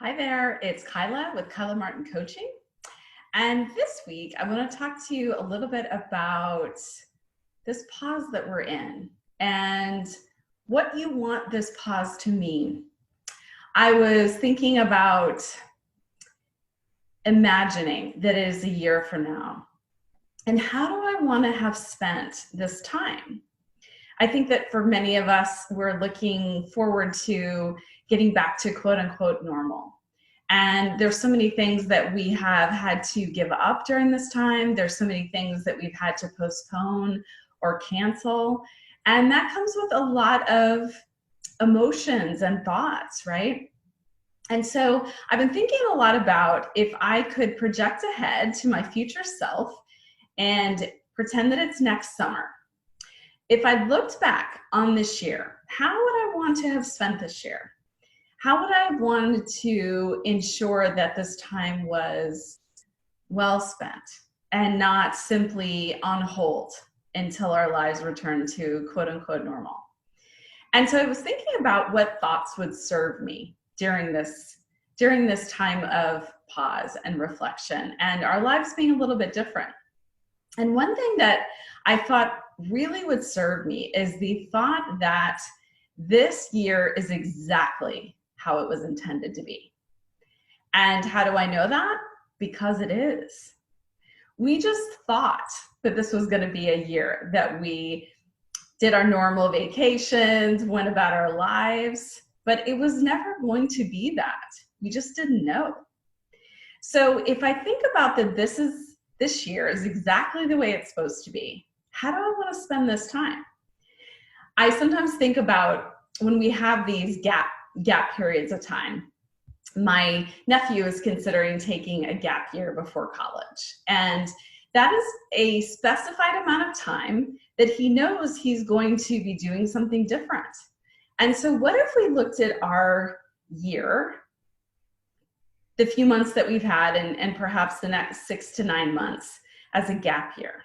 Hi there, it's Kyla with Kyla Martin Coaching. And this week, I want to talk to you a little bit about this pause that we're in and what you want this pause to mean. I was thinking about imagining that it is a year from now. And how do I want to have spent this time? I think that for many of us, we're looking forward to getting back to quote unquote normal. And there's so many things that we have had to give up during this time. There's so many things that we've had to postpone or cancel. And that comes with a lot of emotions and thoughts, right? And so I've been thinking a lot about if I could project ahead to my future self and pretend that it's next summer. If I looked back on this year, how would I want to have spent this year? How would I have wanted to ensure that this time was well spent and not simply on hold until our lives return to quote unquote normal? And so I was thinking about what thoughts would serve me during this time of pause and reflection and our lives being a little bit different. And one thing that I thought really would serve me is the thought that this year is exactly how it was intended to be. And how do I know that? Because it is. We just thought that this was going to be a year that we did our normal vacations, went about our lives, but it was never going to be that. We just didn't know. So if I think about that this year is exactly the way it's supposed to be, how do I want to spend this time? I sometimes think about when we have these gap periods of time. My nephew is considering taking a gap year before college. And that is a specified amount of time that he knows he's going to be doing something different. And so what if we looked at our year, the few months that we've had, and perhaps the next 6 to 9 months as a gap year?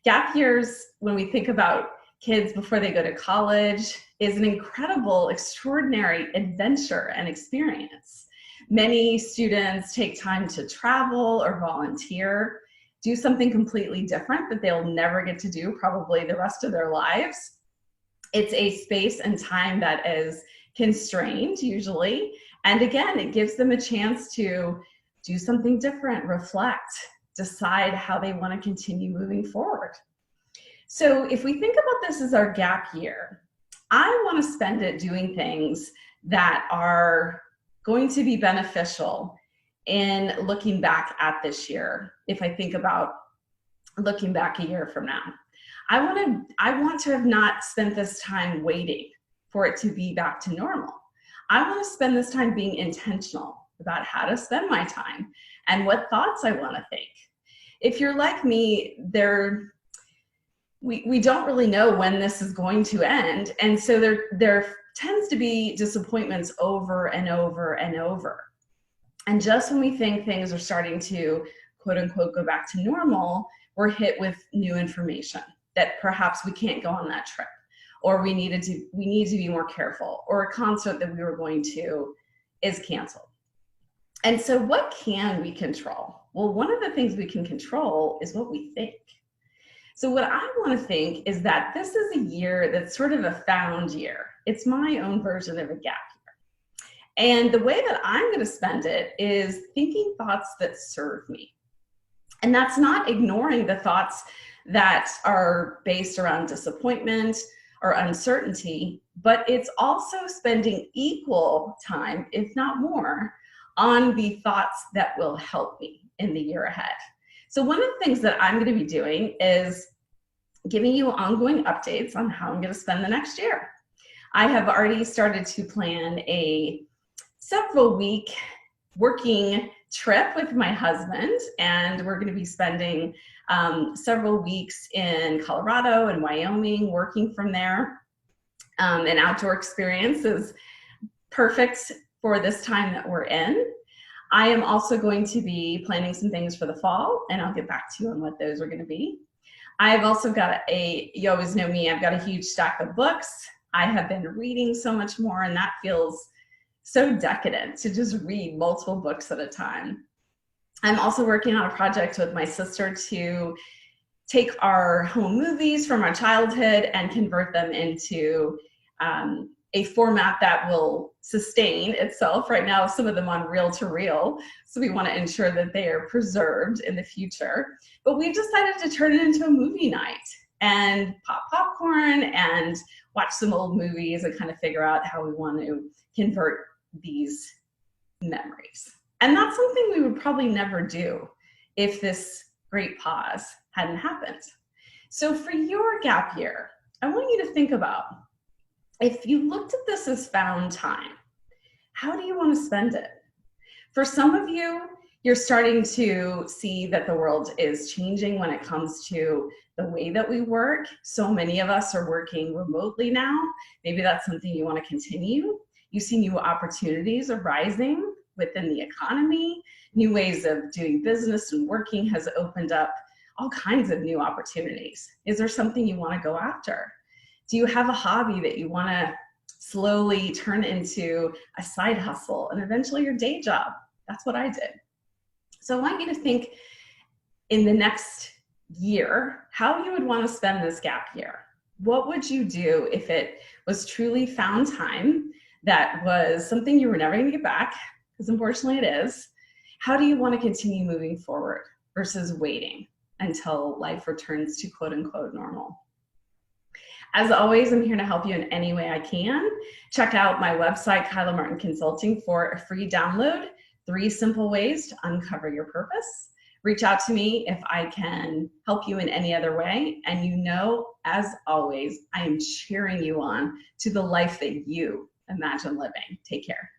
Gap years, when we think about kids before they go to college, is an incredible, extraordinary adventure and experience. Many students take time to travel or volunteer, do something completely different that they'll never get to do probably the rest of their lives. It's a space and time that is constrained usually. And again, it gives them a chance to do something different, reflect, decide how they want to continue moving forward. So if we think about this as our gap year, I want to spend it doing things that are going to be beneficial in looking back at this year. If I think about looking back a year from now, I want to have not spent this time waiting for it to be back to normal. I want to spend this time being intentional about how to spend my time and what thoughts I want to think. If you're like me, we don't really know when this is going to end. And so there tends to be disappointments over and over and over. And just when we think things are starting to quote unquote go back to normal, we're hit with new information that perhaps we can't go on that trip, or we need to be more careful, or a concert that we were going to is canceled. And so what can we control? Well, one of the things we can control is what we think. So what I want to think is that this is a year that's sort of a found year. It's my own version of a gap year. And the way that I'm going to spend it is thinking thoughts that serve me. And that's not ignoring the thoughts that are based around disappointment or uncertainty, but it's also spending equal time, if not more, on the thoughts that will help me in the year ahead. So one of the things that I'm going to be doing is giving you ongoing updates on how I'm going to spend the next year. I have already started to plan a several-week working trip with my husband, and we're going to be spending several weeks in Colorado and Wyoming, working from there. An outdoor experience is perfect for this time that we're in. I am also going to be planning some things for the fall, and I'll get back to you on what those are going to be. I've also got you always know me, I've got a huge stack of books. I have been reading so much more, and that feels so decadent to just read multiple books at a time. I'm also working on a project with my sister to take our home movies from our childhood and convert them into a format that will sustain itself. Right now, some of them on reel-to-reel, so we want to ensure that they are preserved in the future. But we've decided to turn it into a movie night and pop popcorn and watch some old movies and kind of figure out how we want to convert these memories. And that's something we would probably never do if this great pause hadn't happened. So for your gap year, I want you to think about, if you looked at this as found time, how do you want to spend it? For some of you, you're starting to see that the world is changing when it comes to the way that we work. So many of us are working remotely now. Maybe that's something you want to continue. You see new opportunities arising within the economy. New ways of doing business and working has opened up all kinds of new opportunities. Is there something you want to go after? Do you have a hobby that you want to slowly turn into a side hustle and eventually your day job? That's what I did. So I want you to think in the next year, how you would want to spend this gap year. What would you do if it was truly found time that was something you were never going to get back? Because unfortunately it is. How do you want to continue moving forward versus waiting until life returns to quote unquote normal? As always, I'm here to help you in any way I can. Check out my website, Kyla Martin Consulting, for a free download, 3 simple ways to uncover your purpose. Reach out to me if I can help you in any other way. And you know, as always, I am cheering you on to the life that you imagine living. Take care.